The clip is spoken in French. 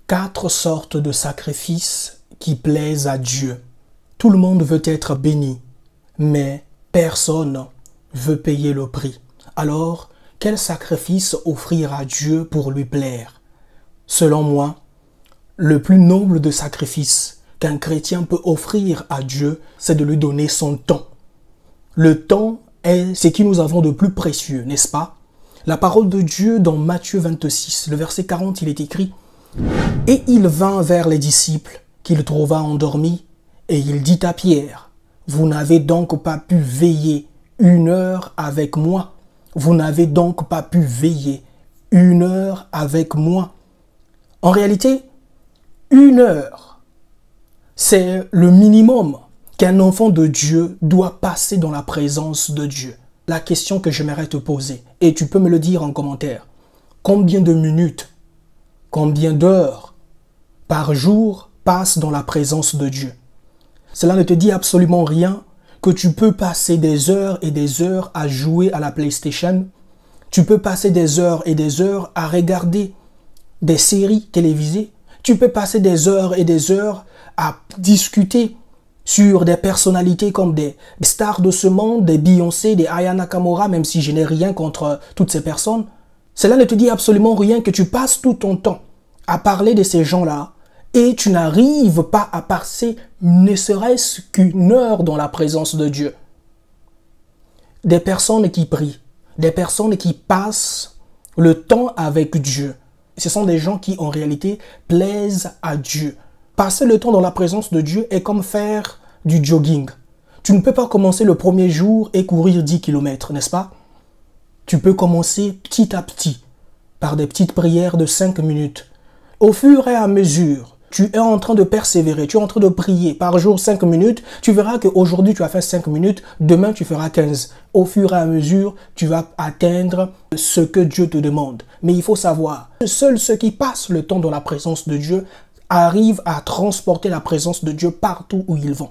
4 sortes de sacrifices qui plaisent à Dieu. Tout le monde veut être béni, mais personne veut payer le prix. Alors, quel sacrifice offrir à Dieu pour lui plaire? Selon moi, le plus noble de sacrifices qu'un chrétien peut offrir à Dieu, c'est de lui donner son temps. Le temps est ce que nous avons de plus précieux, n'est-ce pas? La parole de Dieu dans Matthieu 26, le verset 40, il est écrit « Et il vint vers les disciples qu'il trouva endormis, et il dit à Pierre, « Vous n'avez donc pas pu veiller 1 heure avec moi? Vous n'avez donc pas pu veiller 1 heure avec moi? » En réalité, 1 heure, c'est le minimum qu'un enfant de Dieu doit passer dans la présence de Dieu. La question que j'aimerais te poser, et tu peux me le dire en commentaire, combien de minutes, combien d'heures par jour passent dans la présence de Dieu? Cela ne te dit absolument rien que tu peux passer des heures et des heures à jouer à la PlayStation. Tu peux passer des heures et des heures à regarder des séries télévisées. Tu peux passer des heures et des heures à discuter sur des personnalités comme des stars de ce monde, des Beyoncé, des Aya Nakamura, même si je n'ai rien contre toutes ces personnes. Cela ne te dit absolument rien que tu passes tout ton temps à parler de ces gens-là et tu n'arrives pas à passer ne serait-ce qu'1 heure dans la présence de Dieu. Des personnes qui prient, des personnes qui passent le temps avec Dieu. Ce sont des gens qui en réalité plaisent à Dieu. Passer le temps dans la présence de Dieu est comme faire du jogging. Tu ne peux pas commencer le premier jour et courir 10 km, n'est-ce pas? Tu peux commencer petit à petit, par des petites prières de 5 minutes. Au fur et à mesure, tu es en train de persévérer, tu es en train de prier par jour 5 minutes. Tu verras qu'aujourd'hui tu as fait 5 minutes, demain tu feras 15. Au fur et à mesure, tu vas atteindre ce que Dieu te demande. Mais il faut savoir, seuls ceux qui passent le temps dans la présence de Dieu arrivent à transporter la présence de Dieu partout où ils vont.